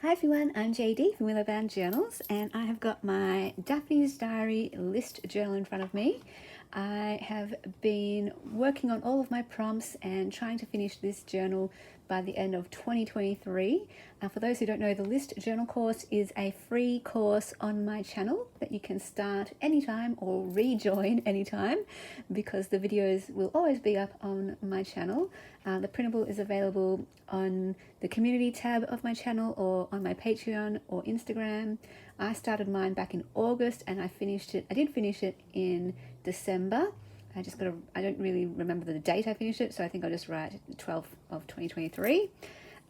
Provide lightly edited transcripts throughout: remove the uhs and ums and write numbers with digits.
Hi everyone, I'm JD from Willowbound Journals, and I have got my Daphne's Diary list journal in front of me. I have been working on all of my prompts and trying to finish this journal by the end of 2023. For those who don't know, the list journal course is a free course on my channel that you can start anytime or rejoin anytime, because the videos will always be up on my channel. The printable is available on the community tab of my channel or on my Patreon or Instagram. I started mine back in August and I did finish it in December. I don't really remember the date I finished it, so I think I'll just write the 12th of 2023.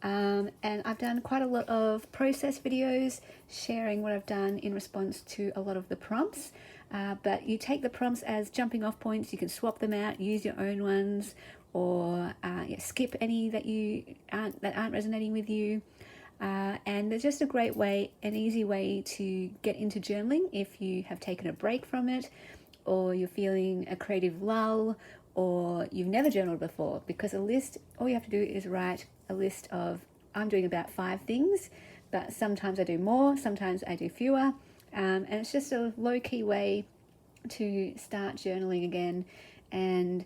And I've done quite a lot of process videos sharing what I've done in response to a lot of the prompts. But you take the prompts as jumping off points. You can swap them out, use your own ones, or skip any that aren't resonating with you. And there's just a great way, an easy way to get into journaling if you have taken a break from it, or you're feeling a creative lull, or you've never journaled before. Because all you have to do is write a list of, I'm doing about 5 things, but sometimes I do more, sometimes I do fewer. And it's just a low-key way to start journaling again and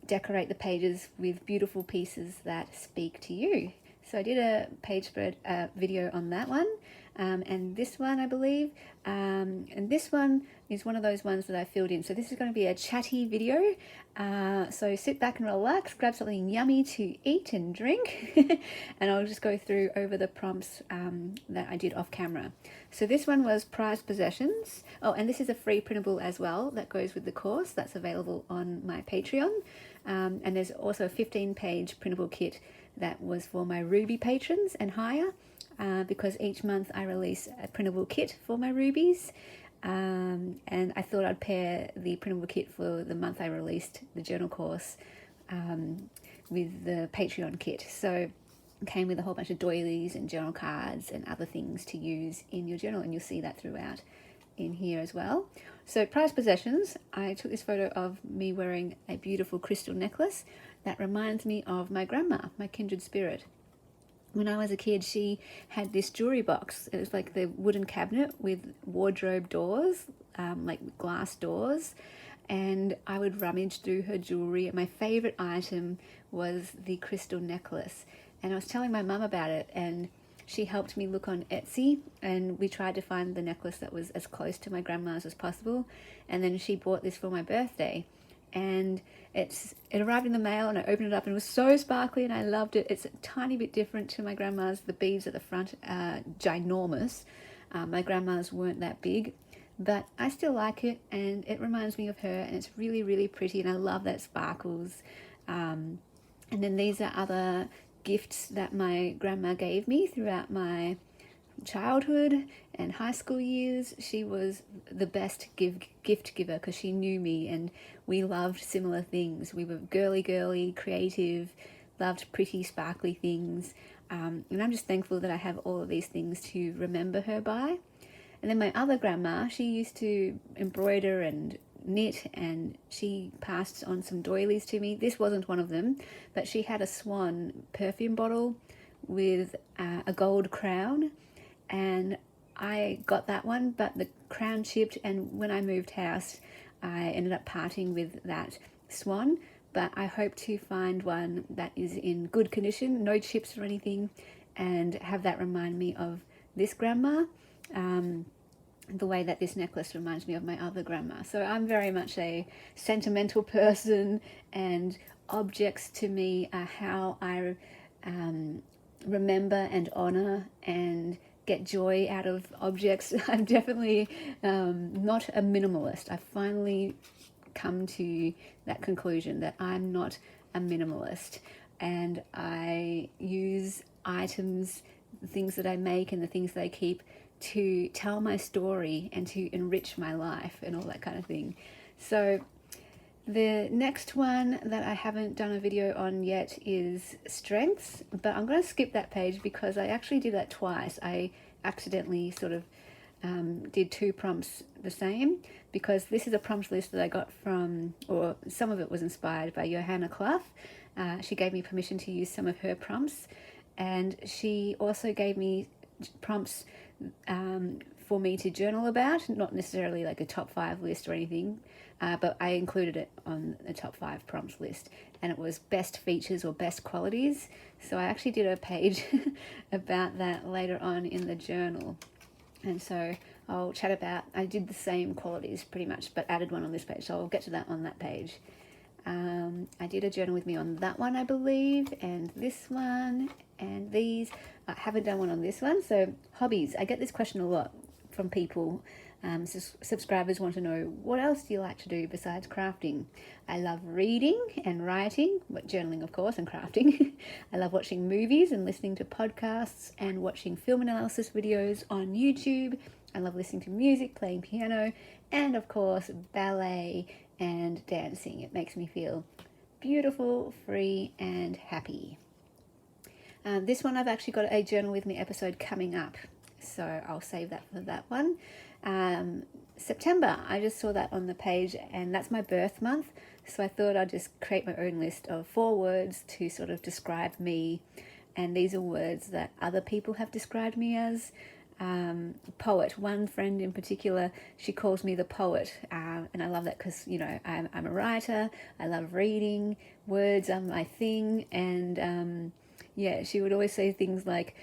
decorate the pages with beautiful pieces that speak to you. So I did a page spread video on that one, and this one I believe, and this one is one of those ones that I filled in. So this is going to be a chatty video, so sit back and relax, grab something yummy to eat and drink, and I'll just go through over the prompts that I did off camera. So this one was prized possessions. Oh, and this is a free printable as well that goes with the course. That's available on my Patreon. And there's also a 15-page printable kit that was for my Ruby patrons and higher, because each month I release a printable kit for my Rubies. And I thought I'd pair the printable kit for the month I released the journal course with the Patreon kit. So it came with a whole bunch of doilies and journal cards and other things to use in your journal, and you'll see that throughout in here as well. So prized possessions, I took this photo of me wearing a beautiful crystal necklace that reminds me of my grandma, my kindred spirit. When I was a kid, she had this jewelry box. It was like the wooden cabinet with wardrobe doors, like glass doors, and I would rummage through her jewelry, and my favorite item was the crystal necklace. And I was telling my mum about it, and she helped me look on Etsy, and we tried to find the necklace that was as close to my grandma's as possible. And then she bought this for my birthday, and it arrived in the mail, and I opened it up and it was so sparkly and I loved it. It's a tiny bit different to my grandma's. The beads at the front are ginormous. My grandma's weren't that big, but I still like it, and it reminds me of her, and it's really, really pretty, and I love that sparkles. And then these are other gifts that my grandma gave me throughout my childhood and high school years. She was the best gift giver because she knew me and we loved similar things. We were girly, creative, loved pretty, sparkly things. And I'm just thankful that I have all of these things to remember her by. And then my other grandma, she used to embroider and knit, and she passed on some doilies to me. This wasn't one of them, but she had a Swan perfume bottle with a gold crown, and I got that one, but the crown chipped, and when I moved house I ended up parting with that Swan. But I hope to find one that is in good condition, no chips or anything, and have that remind me of this grandma, the way that this necklace reminds me of my other grandma. So I'm very much a sentimental person, and objects to me are how I remember and honor and get joy out of objects. I'm definitely not a minimalist. I've finally come to that conclusion that I'm not a minimalist, and I use items, the things that I make and the things that I keep, to tell my story and to enrich my life and all that kind of thing. So the next one that I haven't done a video on yet is strengths, but I'm going to skip that page because I actually did that twice. I accidentally sort of did 2 prompts the same, because this is a prompt list that I got from, or some of it was inspired by Johanna Clough. She gave me permission to use some of her prompts, and she also gave me prompts for me to journal about, not necessarily like a top 5 list or anything, but I included it on the top 5 prompts list, and it was best features or best qualities. So I actually did a page about that later on in the journal, and so I'll chat about, I did the same qualities pretty much, but added one on this page, so I'll get to that on that page. I did a journal with me on that one, I believe, and this one, and these. I haven't done one on this one. So hobbies, I get this question a lot from people. Subscribers want to know, what else do you like to do besides crafting? I love reading and writing, but journaling of course, and crafting. I love watching movies and listening to podcasts and watching film analysis videos on YouTube. I love listening to music, playing piano, and of course ballet and dancing. It makes me feel beautiful, free, and happy. This one, I've actually got a journal with me episode coming up, so I'll save that for that one. September, I just saw that on the page, and that's my birth month, so I thought I'd just create my own list of 4 words to sort of describe me, and these are words that other people have described me as. Poet. One friend in particular, she calls me the poet, and I love that because, you know, I'm a writer, I love reading, words are my thing, and yeah, she would always say things like,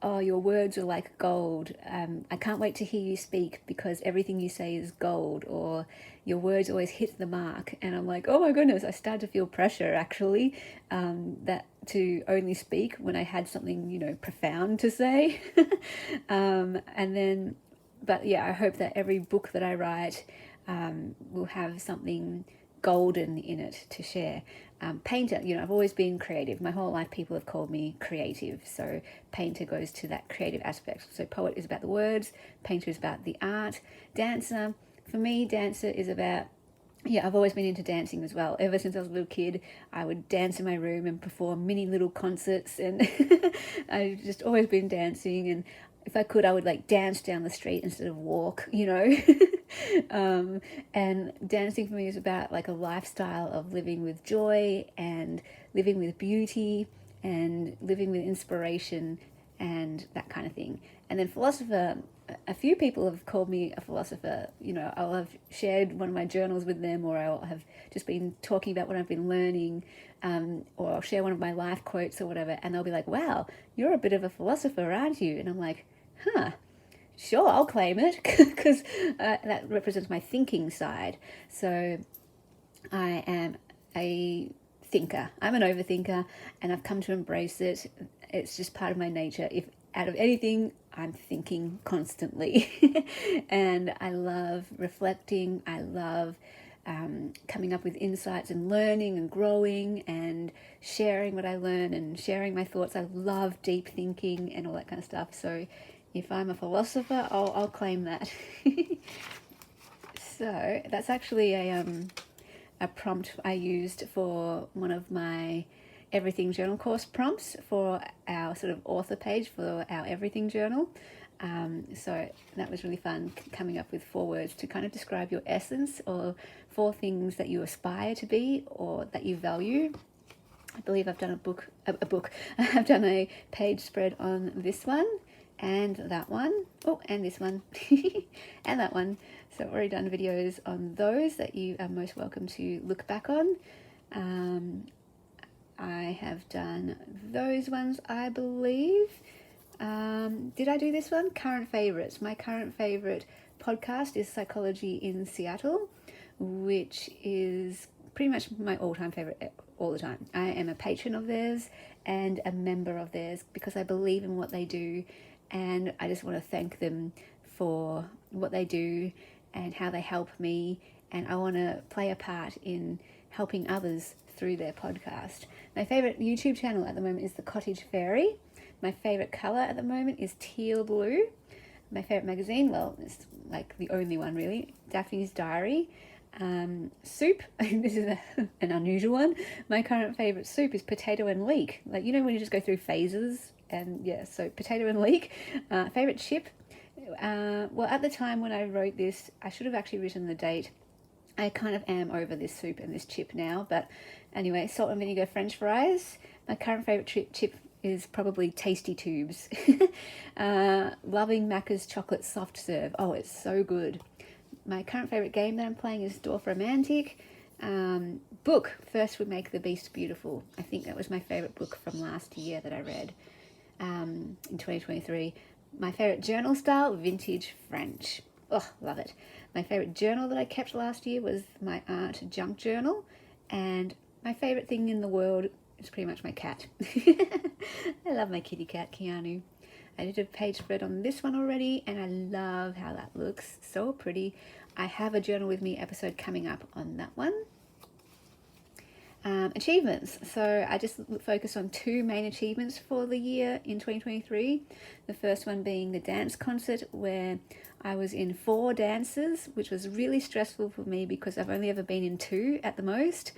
oh, your words are like gold, I can't wait to hear you speak because everything you say is gold, or your words always hit the mark. And I'm like, oh my goodness, I started to feel pressure actually, that to only speak when I had something, you know, profound to say. And then, but yeah, I hope that every book that I write will have something golden in it to share. Painter, you know, I've always been creative. My whole life people have called me creative, so painter goes to that creative aspect. So poet is about the words, painter is about the art. Dancer, for me, dancer is about, yeah, I've always been into dancing as well. Ever since I was a little kid, I would dance in my room and perform mini little concerts, and I've just always been dancing, and if I could, I would like dance down the street instead of walk, you know. And dancing for me is about like a lifestyle of living with joy and living with beauty and living with inspiration and that kind of thing. And then philosopher, a few people have called me a philosopher. You know, I'll have shared one of my journals with them, or I'll have just been talking about what I've been learning, or I'll share one of my life quotes or whatever, and they'll be like, wow, you're a bit of a philosopher, aren't you? And I'm like, huh, sure, I'll claim it, because that represents my thinking side. So I am a thinker. I'm an overthinker, and I've come to embrace it. It's just part of my nature. If out of anything, I'm thinking constantly. And I love reflecting. I love coming up with insights and learning and growing and sharing what I learn and sharing my thoughts. I love deep thinking and all that kind of stuff. So if I'm a philosopher, I'll claim that. So that's actually a prompt I used for one of my Everything Journal course prompts for our sort of author page for our Everything Journal. So that was really fun, coming up with 4 words to kind of describe your essence, or 4 things that you aspire to be or that you value. I believe I've done a book. I've done a page spread on this one and that one. Oh, and this one and that one. So I've already done videos on those that you are most welcome to look back on. I have done those ones, I believe. Did I do this one? Current favorites. My current favorite podcast is Psychology in Seattle, which is pretty much my all-time favorite all the time. I am a patron of theirs and a member of theirs because I believe in what they do, and I just want to thank them for what they do and how they help me, and I want to play a part in helping others through their podcast. My favorite YouTube channel at the moment is The Cottage Fairy. My favorite color at the moment is teal blue. My favorite magazine, well, it's like the only one really, Daphne's Diary. Soup, this is an unusual one. My current favorite soup is potato and leek. Like, you know, when you just go through phases, and yeah, so potato and leek. Favorite chip, well, at the time when I wrote this, I should have actually written the date. I kind of am over this soup and this chip now, but anyway, salt and vinegar French fries. My current favorite chip is probably Tasty Tubes. Loving Macca's chocolate soft serve. Oh, it's so good. My current favourite game that I'm playing is Dwarf Romantic. Book, First We Make the Beast Beautiful. I think that was my favourite book from last year that I read in 2023. My favourite journal style, vintage French. Oh, love it. My favourite journal that I kept last year was my art junk journal. And my favourite thing in the world is pretty much my cat. I love my kitty cat, Keanu. I did a page spread on this one already, and I love how that looks. So pretty. I have a Journal With Me episode coming up on that one. Achievements. So I just focused on two main achievements for the year in 2023. The first one being the dance concert, where I was in 4 dances, which was really stressful for me because I've only ever been in 2 at the most.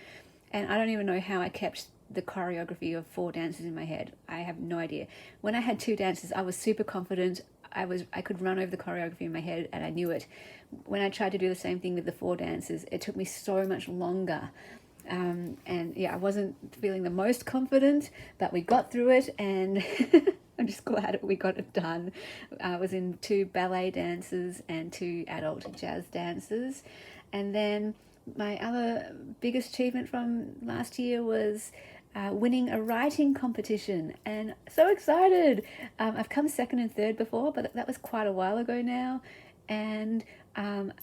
And I don't even know how I kept the choreography of 4 dances in my head. I have no idea. When I had 2 dances, I was super confident. I could run over the choreography in my head, and I knew it. When I tried to do the same thing with the 4 dances, it took me so much longer. And yeah, I wasn't feeling the most confident, but we got through it, and I'm just glad we got it done. I was in 2 ballet dances and 2 adult jazz dances. And then my other biggest achievement from last year was winning a writing competition, and so excited. I've come second and third before, but that was quite a while ago now. And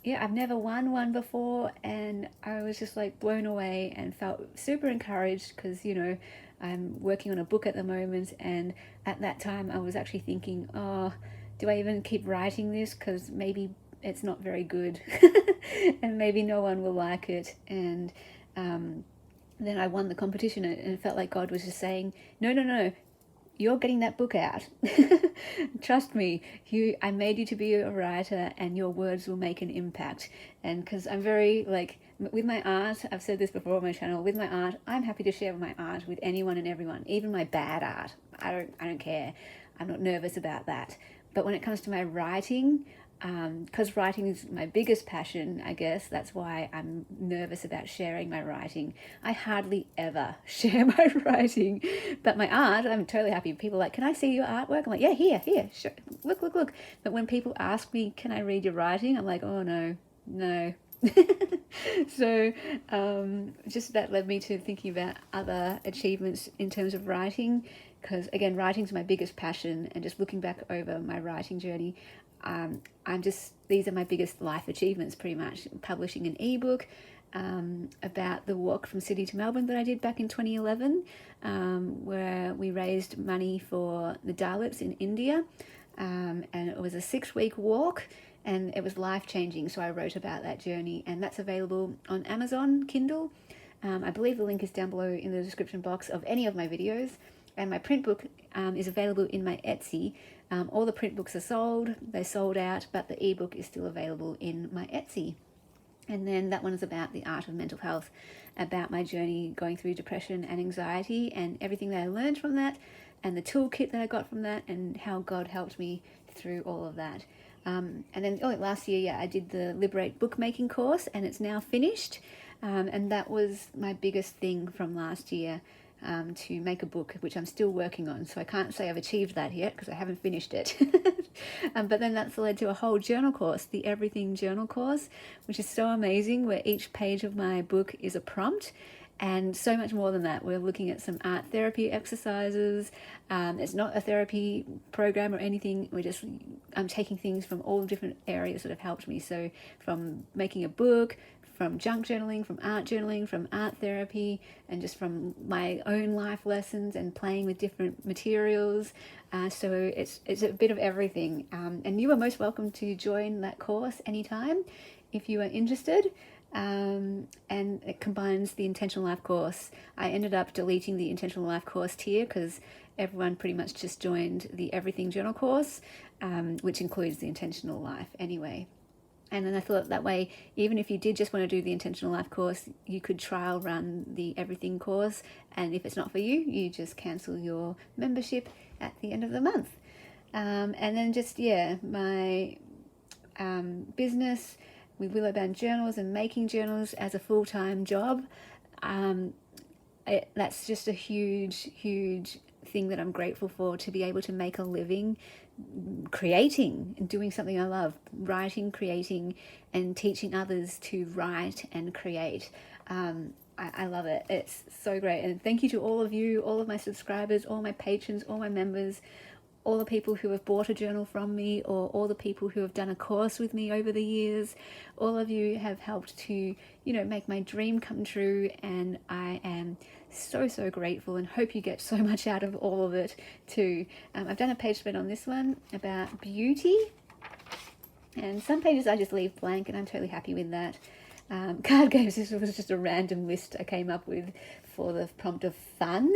yeah, I've never won one before, and I was just like blown away and felt super encouraged because, you know, I'm working on a book at the moment, and at that time I was actually thinking, oh, do I even keep writing this, because maybe it's not very good and maybe no one will like it. And then I won the competition, and it felt like God was just saying, no, you're getting that book out. Trust me, I made you to be a writer, and your words will make an impact. And because I'm very, like, with my art, I've said this before on my channel, with my art, I'm happy to share my art with anyone and everyone, even my bad art. I don't care. I'm not nervous about that. But when it comes to my writing, because writing is my biggest passion, I guess that's why I'm nervous about sharing my writing. I hardly ever share my writing, but my art, I'm totally happy. People are like, can I see your artwork? I'm like, yeah, here, sure. Look. But when people ask me, can I read your writing? I'm like, oh no. So just that led me to thinking about other achievements in terms of writing, because again, writing's my biggest passion, and just looking back over my writing journey, these are my biggest life achievements pretty much. Publishing an ebook about the walk from Sydney to Melbourne that I did back in 2011, where we raised money for the Dalits in India, and it was a 6-week walk, and it was life-changing. So I wrote about that journey, and that's available on Amazon Kindle. I believe the link is down below in the description box of any of my videos. And my print book is available in my Etsy. All the print books are sold, they sold out, but the ebook is still available in my Etsy. And then that one is about the art of mental health, about my journey going through depression and anxiety, and everything that I learned from that, and the toolkit that I got from that, and how God helped me through all of that. And then last year, I did the Liberate bookmaking course, and it's now finished. And that was my biggest thing from last year. To make a book, which I'm still working on, so I can't say I've achieved that yet because I haven't finished it. But then that's led to a whole journal course, the Everything Journal course, which is so amazing, where each page of my book is a prompt, and so much more than that. We're looking at some art therapy exercises. It's not a therapy program or anything. I'm taking things from all different areas that have helped me. So from making a book, from junk journaling, from art therapy, and just from my own life lessons and playing with different materials. So it's a bit of everything. And you are most welcome to join that course anytime if you are interested. And it combines the Intentional Life course. I ended up deleting the Intentional Life course tier because everyone pretty much just joined the Everything Journal course, which includes the Intentional Life anyway. And then I thought that way, even if you did just want to do the Intentional Life course, you could trial run the Everything course. And if it's not for you, you just cancel your membership at the end of the month. And then just, my business with Willowbound Journals and making journals as a full-time job. That's just a huge thing that I'm grateful for, to be able to make a living creating and doing something I love, writing, creating, and teaching others to write and create. I love it. It's so great. And thank you to all of you, all of my subscribers, all my patrons, all my members, all the people who have bought a journal from me, or all the people who have done a course with me over the years. All of you have helped to, make my dream come true, and I am so grateful and hope you get so much out of all of it too. I've done a page spread on this one about beauty, and some pages I just leave blank, and I'm totally happy with that. Card games, this was just a random list I came up with for the prompt of fun.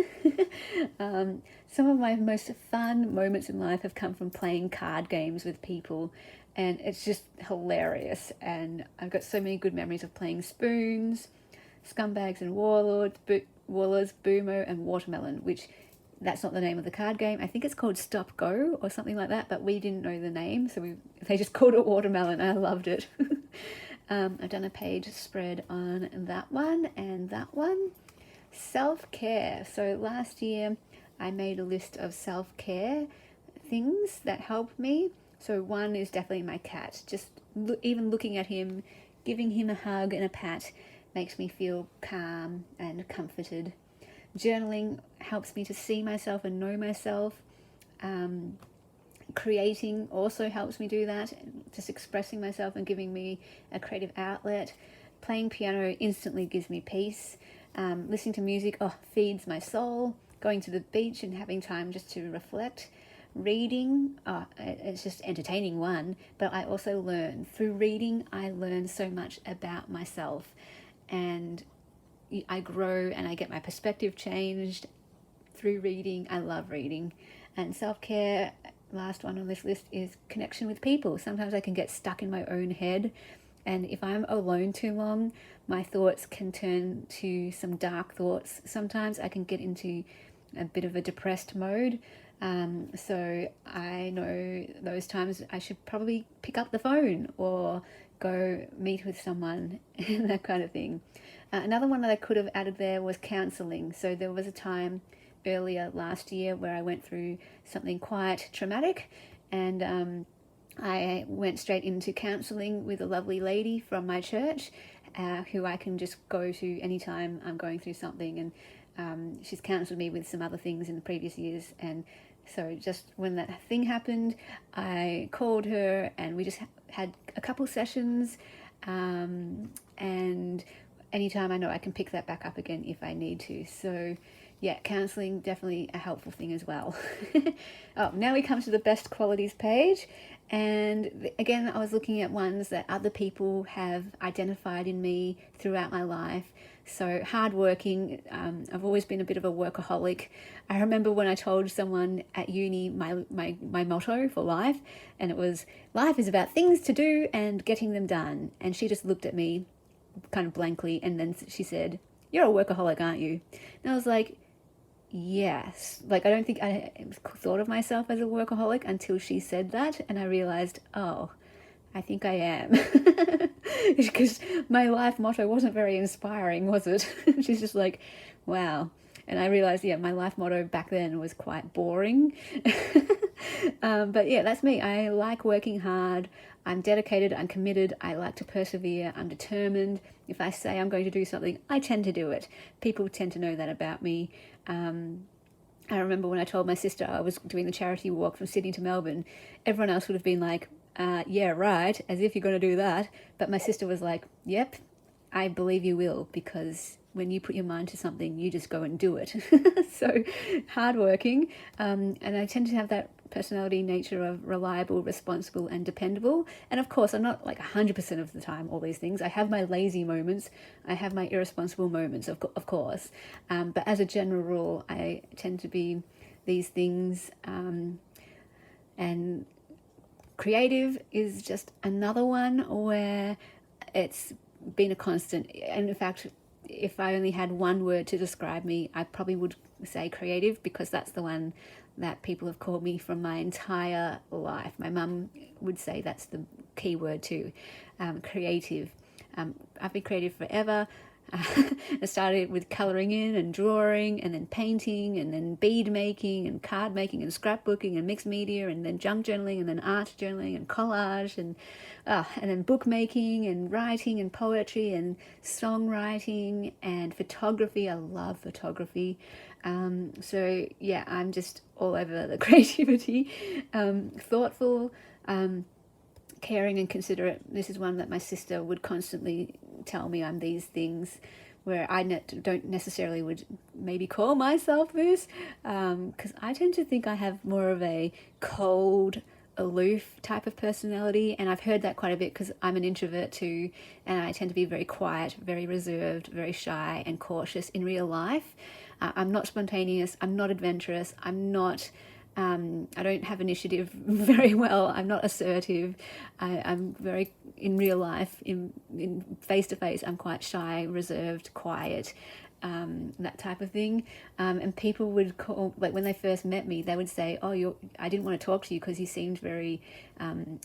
Some of my most fun moments in life have come from playing card games with people, and it's just hilarious. And I've got so many good memories of playing Spoons, Scumbags and Warlords, Boomo and Watermelon, which that's not the name of the card game. I think it's called Stop Go or something like that, but we didn't know the name, so they just called it Watermelon. I loved it. I've done a page spread on that one and that one. Self-care. So last year I made a list of self-care things that help me. So one is definitely my cat. Just even looking at him, giving him a hug and a pat makes me feel calm and comforted. Journaling helps me to see myself and know myself. Creating also helps me do that, just expressing myself and giving me a creative outlet. Playing piano instantly gives me peace. Listening to music feeds my soul. Going to the beach and having time just to reflect. Reading, it's just entertaining one, but I also learn. Through reading, I learn so much about myself, and I grow and I get my perspective changed through reading. I love reading. And self-care, last one on this list, is connection with people. Sometimes I can get stuck in my own head, and if I'm alone too long, my thoughts can turn to some dark thoughts. Sometimes I can get into a bit of a depressed mode. So I know those times I should probably pick up the phone or go meet with someone and that kind of thing. Another one that I could have added there was counseling. So there was a time earlier last year where I went through something quite traumatic, and I went straight into counseling with a lovely lady from my church, who I can just go to anytime I'm going through something, and she's counseled me with some other things in the previous years. And so just when that thing happened, I called her and we just had a couple sessions, and anytime I know I can pick that back up again if I need to. So yeah, counseling, definitely a helpful thing as well. Now we come to the best qualities page. And again, I was looking at ones that other people have identified in me throughout my life. So hardworking, I've always been a bit of a workaholic. I remember when I told someone at uni my motto for life, and it was, life is about things to do and getting them done. And she just looked at me kind of blankly, and then she said, "You're a workaholic, aren't you?" And I was like, yes. Like, I don't think I thought of myself as a workaholic until she said that, and I realized, oh, I think I am. Because my life motto wasn't very inspiring, was it? She's just like, wow. And I realized, yeah, my life motto back then was quite boring. But yeah, that's me. I like working hard. I'm dedicated, I'm committed, I like to persevere, I'm determined. If I say I'm going to do something, I tend to do it. People tend to know that about me. I remember when I told my sister I was doing the charity walk from Sydney to Melbourne, everyone else would have been like, yeah, right, as if you're going to do that. But my sister was like, yep, I believe you will, because when you put your mind to something, you just go and do it. So hardworking, and I tend to have that personality nature of reliable, responsible, and dependable. And of course, I'm not like 100% of the time all these things. I have my lazy moments, I have my irresponsible moments, of course. But as a general rule, I tend to be these things. And creative is just another one where it's been a constant. And in fact, if I only had one word to describe me, I probably would say creative, because that's the one that people have called me from my entire life. My mum would say that's the key word too, creative. I've been creative forever. I started with colouring in and drawing, and then painting, and then bead making and card making and scrapbooking and mixed media, and then junk journaling, and then art journaling and collage, and then bookmaking and writing and poetry and songwriting and photography. I love photography. So yeah, I'm just all over the creativity, thoughtful, caring and considerate. This is one that my sister would constantly tell me I'm these things, where I don't necessarily would maybe call myself this, because I tend to think I have more of a cold, aloof type of personality, and I've heard that quite a bit because I'm an introvert too, and I tend to be very quiet, very reserved, very shy and cautious in real life. I'm not spontaneous, I'm not adventurous, I don't have initiative very well. I'm not assertive. I'm very, in real life, in face to face, I'm quite shy, reserved, quiet, that type of thing. And people would call, like when they first met me, they would say, "Oh, I didn't want to talk to you because you seemed very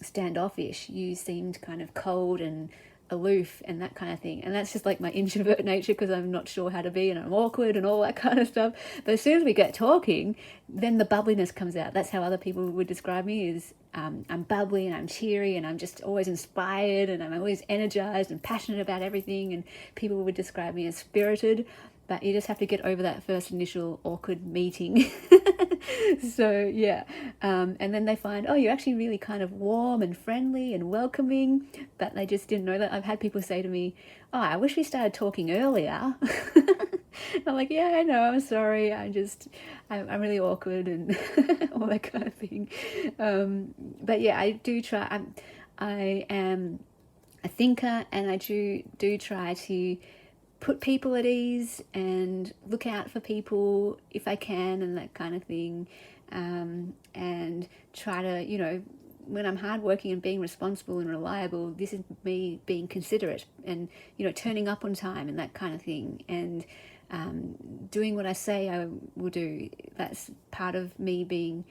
standoffish. You seemed kind of cold and aloof and that kind of thing." And that's just like my introvert nature, because I'm not sure how to be and I'm awkward and all that kind of stuff. But as soon as we get talking, then the bubbliness comes out. That's how other people would describe me, is I'm bubbly and I'm cheery and I'm just always inspired and I'm always energized and passionate about everything. And people would describe me as spirited. But you just have to get over that first initial awkward meeting. So yeah, and then they find, oh, you're actually really kind of warm and friendly and welcoming, but they just didn't know that. I've had people say to me, "Oh, I wish we started talking earlier." I'm like, yeah, I know, I'm sorry, I'm really awkward and all that kind of thing. But yeah, I do try. I am a thinker, and I do try to put people at ease and look out for people if I can, and that kind of thing. And try to, when I'm hardworking and being responsible and reliable, this is me being considerate and, turning up on time and that kind of thing. And doing what I say I will do. That's part of me being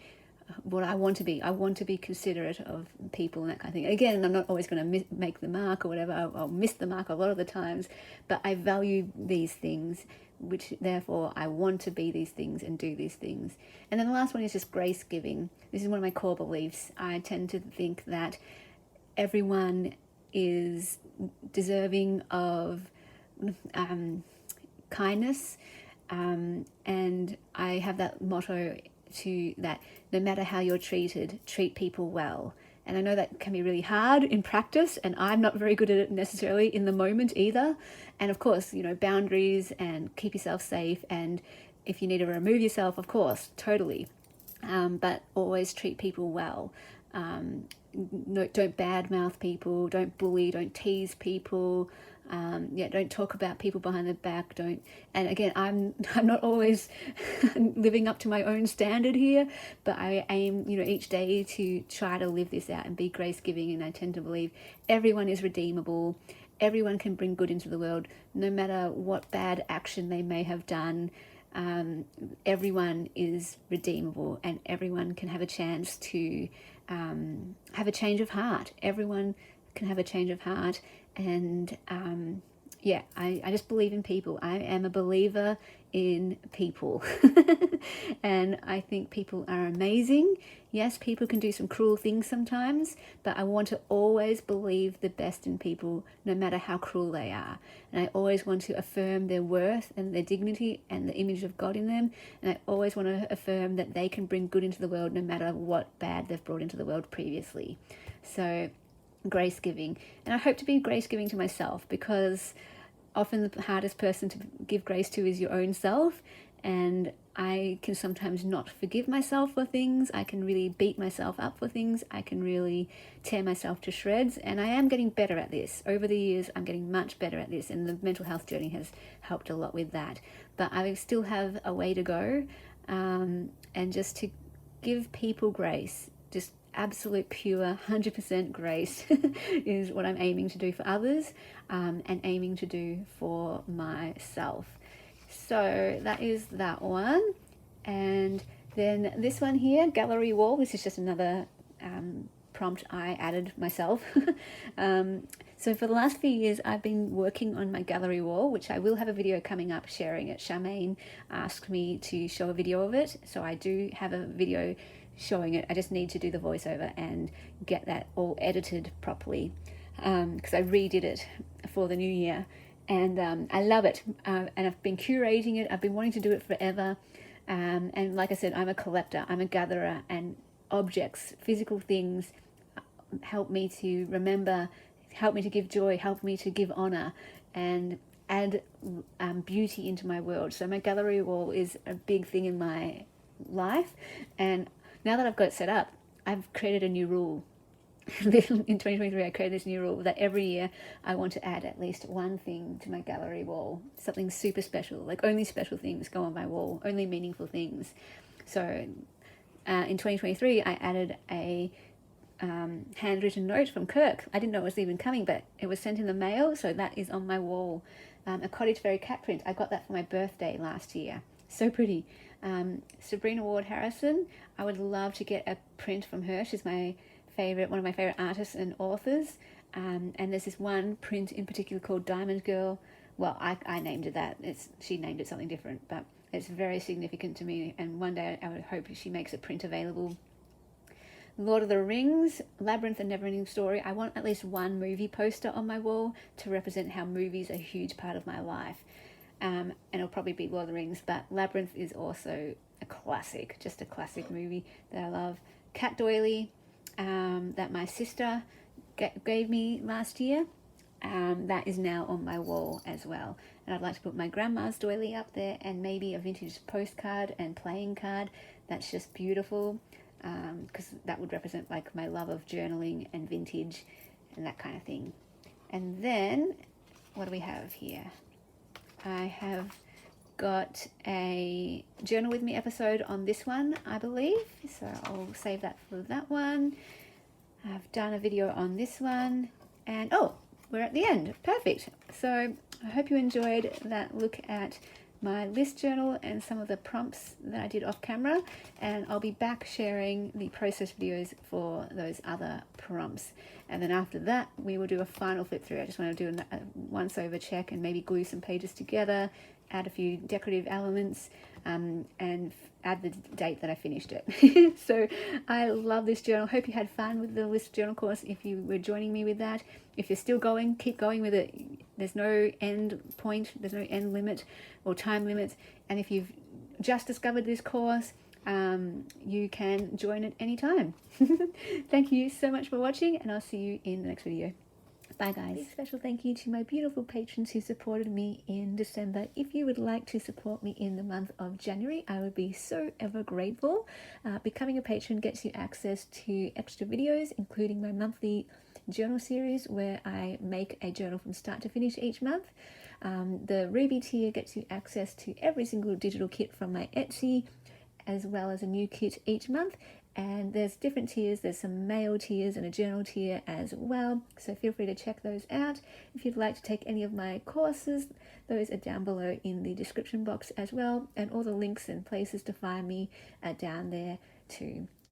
what I want to be. I want to be considerate of people and that kind of thing. Again, I'm not always going to make the mark or whatever. I'll miss the mark a lot of the times, but I value these things, which therefore I want to be these things and do these things. And then the last one is just grace giving. This is one of my core beliefs. I tend to think that everyone is deserving of kindness, and I have that motto to that no matter how you're treated, treat people well. And I know that can be really hard in practice, and I'm not very good at it necessarily in the moment either. And of course, boundaries and keep yourself safe, and if you need to remove yourself, of course, totally. But always treat people well. No, don't badmouth people, don't bully, don't tease people. Don't talk about people behind their back. Don't. And again, I'm not always living up to my own standard here, but I aim, each day to try to live this out and be grace giving. And I tend to believe everyone is redeemable. Everyone can bring good into the world, no matter what bad action they may have done. Everyone is redeemable, and everyone can have a chance to have a change of heart. Everyone can have a change of heart. And I just believe in people. I am a believer in people. And I think people are amazing. Yes, people can do some cruel things sometimes, but I want to always believe the best in people, no matter how cruel they are. And I always want to affirm their worth and their dignity and the image of God in them. And I always want to affirm that they can bring good into the world, no matter what bad they've brought into the world previously. So grace giving. And I hope to be grace giving to myself, because often the hardest person to give grace to is your own self. And I can sometimes not forgive myself for things. I can really beat myself up for things. I can really tear myself to shreds. And I am getting better at this. Over the years, I'm getting much better at this. And the mental health journey has helped a lot with that. But I still have a way to go. And just to give people grace, just absolute pure 100% grace is what I'm aiming to do for others, and aiming to do for myself. So that is that one. And then this one here, gallery wall. This is just another prompt I added myself. So for the last few years, I've been working on my gallery wall, which I will have a video coming up sharing it. Charmaine asked me to show a video of it, so I do have a video showing it. I just need to do the voiceover and get that all edited properly, because I redid it for the new year, and I love it, and I've been curating it. I've been wanting to do it forever, and like I said, I'm a collector, I'm a gatherer, and objects, physical things help me to remember, help me to give joy, help me to give honor, and add beauty into my world. So my gallery wall is a big thing in my life, and now that I've got it set up, I've created a new rule. In 2023, I created this new rule that every year I want to add at least one thing to my gallery wall, something super special, like only special things go on my wall, only meaningful things. So in 2023, I added a handwritten note from Kirk. I didn't know it was even coming, but it was sent in the mail, so that is on my wall. A Cottage Fairy cat print. I got that for my birthday last year. So pretty. Sabrina Ward Harrison. I would love to get a print from her. She's my favorite, one of my favorite artists and authors. And there's this one print in particular called Diamond Girl. Well, I named it that. She named it something different, but it's very significant to me. And one day I would hope she makes a print available. Lord of the Rings, Labyrinth, and Neverending Story. I want at least one movie poster on my wall to represent how movies are a huge part of my life. And it'll probably be Lord of the Rings, but Labyrinth is also a classic, just a classic movie that I love. Cat Doily, that my sister gave me last year, that is now on my wall as well. And I'd like to put my grandma's doily up there, and maybe a vintage postcard and playing card. That's just beautiful. Because that would represent like my love of journaling and vintage and that kind of thing. And then what do we have here? I have got a Journal With Me episode on this one, I believe, so I'll save that for that one. I've done a video on this one, and oh, we're at the end. Perfect. So I hope you enjoyed that look at my list journal and some of the prompts that I did off camera, and I'll be back sharing the process videos for those other prompts. And then after that, we will do a final flip through. I just want to do a once over check and maybe glue some pages together, add a few decorative elements, and add the date that I finished it. So I love this journal. Hope you had fun with the list journal course. If you were joining me with that, if you're still going, keep going with it. There's no end point, there's no end limit or time limit. And if you've just discovered this course, you can join it anytime. Thank you so much for watching, and I'll see you in the next video. Bye guys. Big special thank you to my beautiful patrons who supported me in December. If you would like to support me in the month of January, I would be so ever grateful. Becoming a patron gets you access to extra videos, including my monthly journal series where I make a journal from start to finish each month. The Ruby tier gets you access to every single digital kit from my Etsy, as well as a new kit each month. And there's different tiers. There's some mail tiers and a journal tier as well, so feel free to check those out. If you'd like to take any of my courses, those are down below in the description box as well, and all the links and places to find me are down there too.